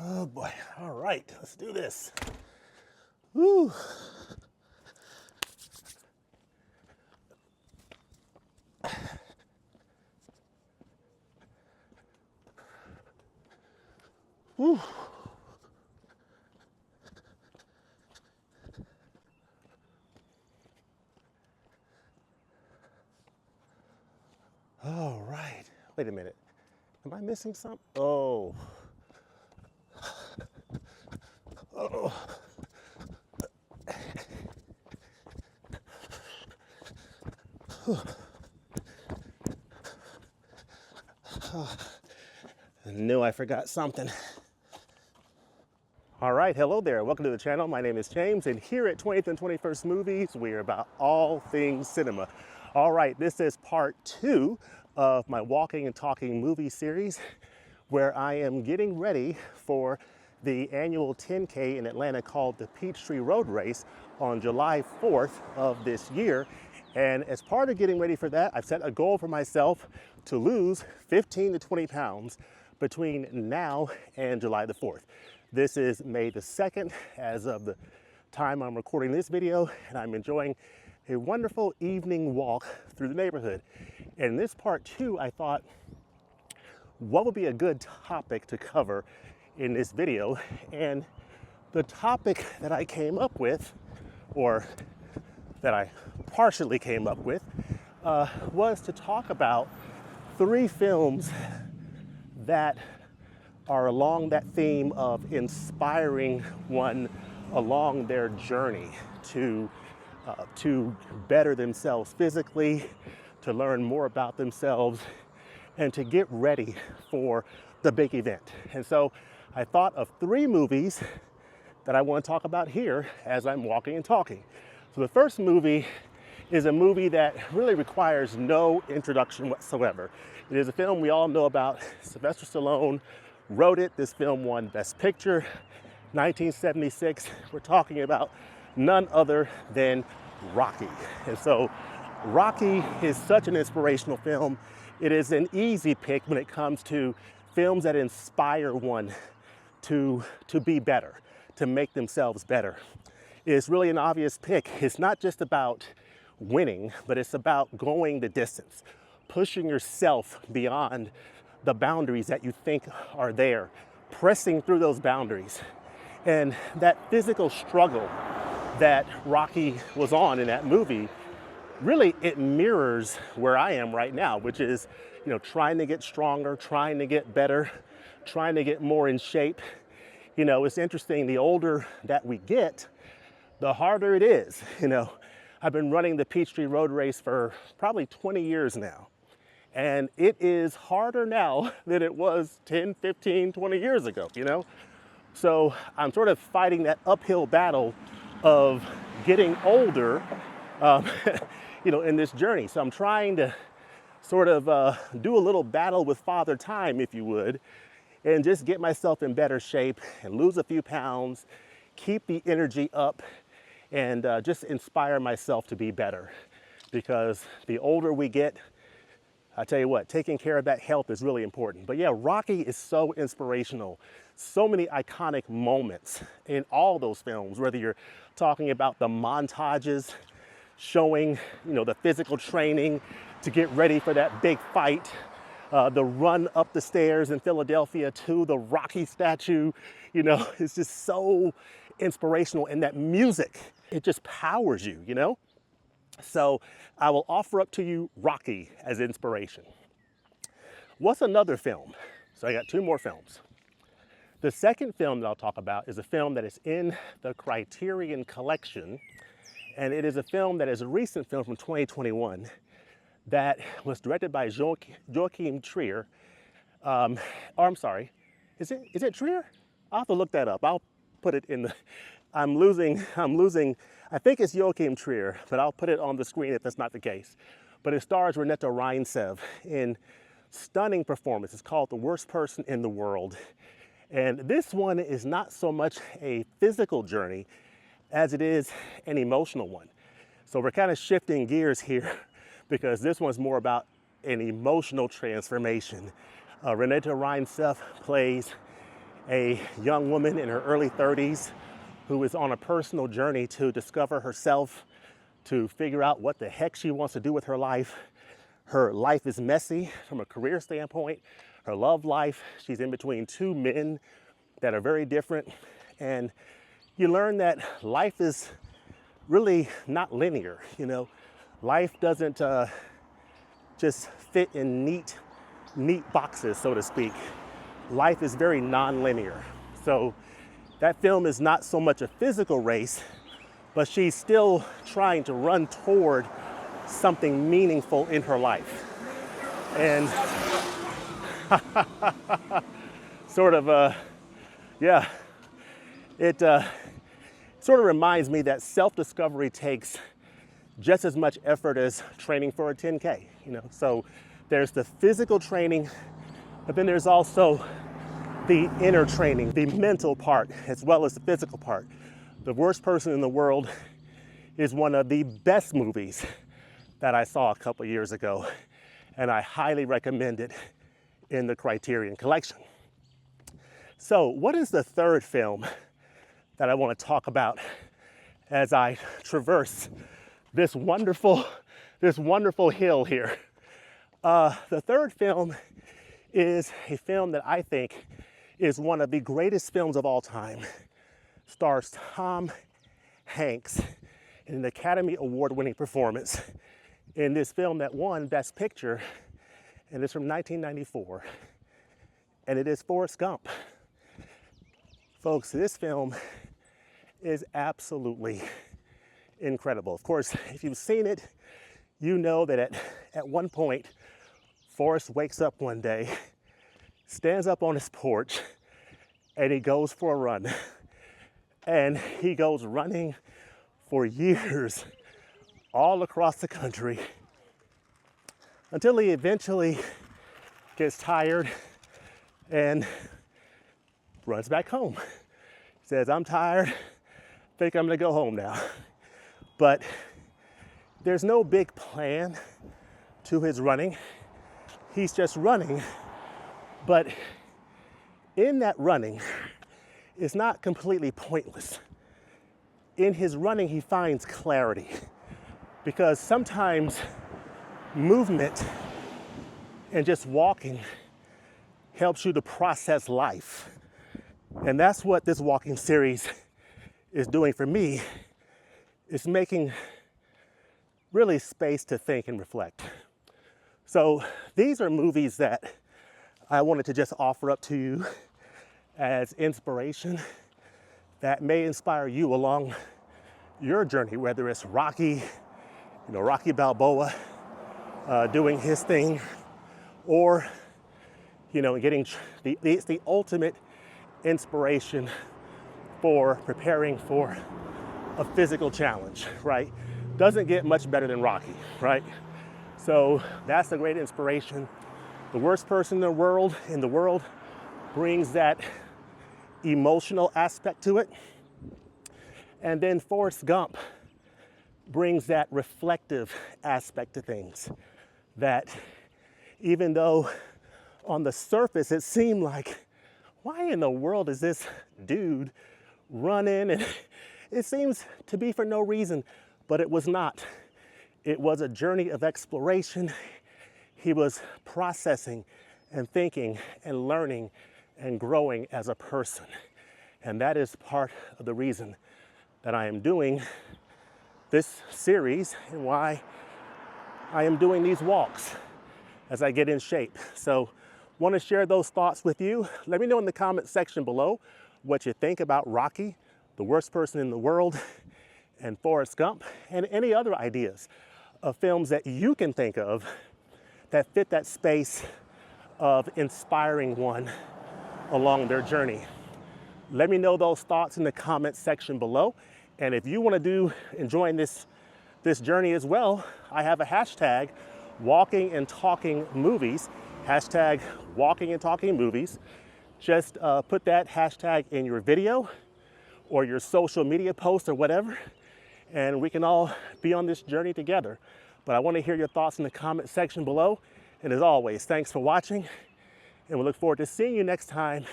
Oh boy. All right, let's do this. Woo. Woo. All right. Wait a minute. Am I missing something? Oh. Oh. I knew I forgot something. All right, hello there. Welcome to the channel. My name is James, and here at 20th and 21st Movies, we're about all things cinema. All right, this is part 2 of my walking and talking movie series, where I am getting ready for the annual 10K in Atlanta called the Peachtree Road Race on July 4th of this year. And as part of getting ready for that, I've set a goal for myself to lose 15 to 20 pounds between now and July the 4th. This is May the 2nd as of the time I'm recording this video, and I'm enjoying a wonderful evening walk through the neighborhood. And in this part 2, I thought, what would be a good topic to cover in this video? And the topic that I came up with, or that I partially came up with, was to talk about 3 films that are along that theme of inspiring one along their journey to better themselves physically, to learn more about themselves, and to get ready for the big event. And so I thought of 3 movies that I want to talk about here as I'm walking and talking. So the first movie is a movie that really requires no introduction whatsoever. It is a film we all know about. Sylvester Stallone wrote it. This film won Best Picture, 1976. We're talking about none other than Rocky. And so Rocky is such an inspirational film. It is an easy pick when it comes to films that inspire one to be better, to make themselves better. It's really an obvious pick. It's not just about winning, but it's about going the distance, pushing yourself beyond the boundaries that you think are there, pressing through those boundaries. And that physical struggle that Rocky was on in that movie, really it mirrors where I am right now, which is, trying to get stronger, trying to get better, trying to get more in shape. It's interesting, the older that we get, the harder it is. I've been running the Peachtree Road Race for probably 20 years now. And it is harder now than it was 10, 15, 20 years ago, So I'm sort of fighting that uphill battle of getting older, in this journey. So I'm trying to sort of do a little battle with Father Time, if you would, and just get myself in better shape and lose a few pounds, keep the energy up, and just inspire myself to be better. Because the older we get, I tell you what, taking care of that health is really important. But yeah, Rocky is so inspirational. So many iconic moments in all those films, whether you're talking about the montages showing, the physical training to get ready for that big fight, the run up the stairs in Philadelphia to the Rocky statue, it's just so inspirational. And that music, it just powers you, So I will offer up to you Rocky as inspiration. What's another film? So I got 2 more films. The second film that I'll talk about is a film that is in the Criterion Collection, and it is a film that is a recent film from 2021 that was directed by Joachim Trier. I'm sorry, is it Trier? I'll have to look that up. I'll put it in the, I'm losing, I think it's Joachim Trier, but I'll put it on the screen if that's not the case. But it stars Renata Reinsev in stunning performance. It's called The Worst Person in the World. And this one is not so much a physical journey as it is an emotional one. So we're kind of shifting gears here because this one's more about an emotional transformation. Renata Reinsev plays a young woman in her early 30s who is on a personal journey to discover herself, to figure out what the heck she wants to do with her life. Her life is messy from a career standpoint, her love life. She's in between two men that are very different. And you learn that life is really not linear, you know. Life doesn't just fit in neat boxes, so to speak. Life is very non-linear. So that film is not so much a physical race, but she's still trying to run toward something meaningful in her life. And sort of, it sort of reminds me that self-discovery takes just as much effort as training for a 10K, you know. So there's the physical training, but then there's also the inner training, the mental part, as well as the physical part. The Worst Person in the World is one of the best movies that I saw a couple years ago, and I highly recommend it in the Criterion Collection. So what is the third film that I want to talk about as I traverse this wonderful hill here? The third film is a film that I think is one of the greatest films of all time. Stars Tom Hanks in an Academy Award-winning performance in this film that won Best Picture, and it's from 1994, and it is Forrest Gump. Folks, this film is absolutely incredible. Of course, if you've seen it, you know that at one point, Forrest wakes up one day, stands up on his porch, and he goes for a run. And he goes running for years all across the country until he eventually gets tired and runs back home. He says, "I'm tired, think I'm gonna go home now." But there's no big plan to his running. He's just running, but in that running, it's not completely pointless. In his running, he finds clarity, because sometimes movement and just walking helps you to process life. And that's what this walking series is doing for me. It's making really space to think and reflect. So these are movies that I wanted to just offer up to you as inspiration that may inspire you along your journey, whether it's Rocky, Rocky Balboa doing his thing, or, getting it's the ultimate inspiration for preparing for a physical challenge, right? Doesn't get much better than Rocky, right? So that's a great inspiration. The Worst Person in the world brings that emotional aspect to it. And then Forrest Gump brings that reflective aspect to things, that even though on the surface it seemed like, why in the world is this dude running? And it seems to be for no reason, but it was not. It was a journey of exploration. He was processing and thinking and learning and growing as a person. And that is part of the reason that I am doing this series and why I am doing these walks as I get in shape. So want to share those thoughts with you. Let me know in the comment section below what you think about Rocky, The Worst Person in the World, and Forrest Gump, and any other ideas of films that you can think of that fit that space of inspiring one along their journey. Let me know those thoughts in the comment section below. And if you want to join this journey as well, I have a hashtag, Walking and Talking Movies, hashtag Walking and Talking Movies. Just put that hashtag in your video or your social media post or whatever, and we can all be on this journey together. But I want to hear your thoughts in the comment section below. And as always, thanks for watching, and we look forward to seeing you next time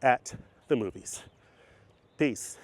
at the movies. Peace.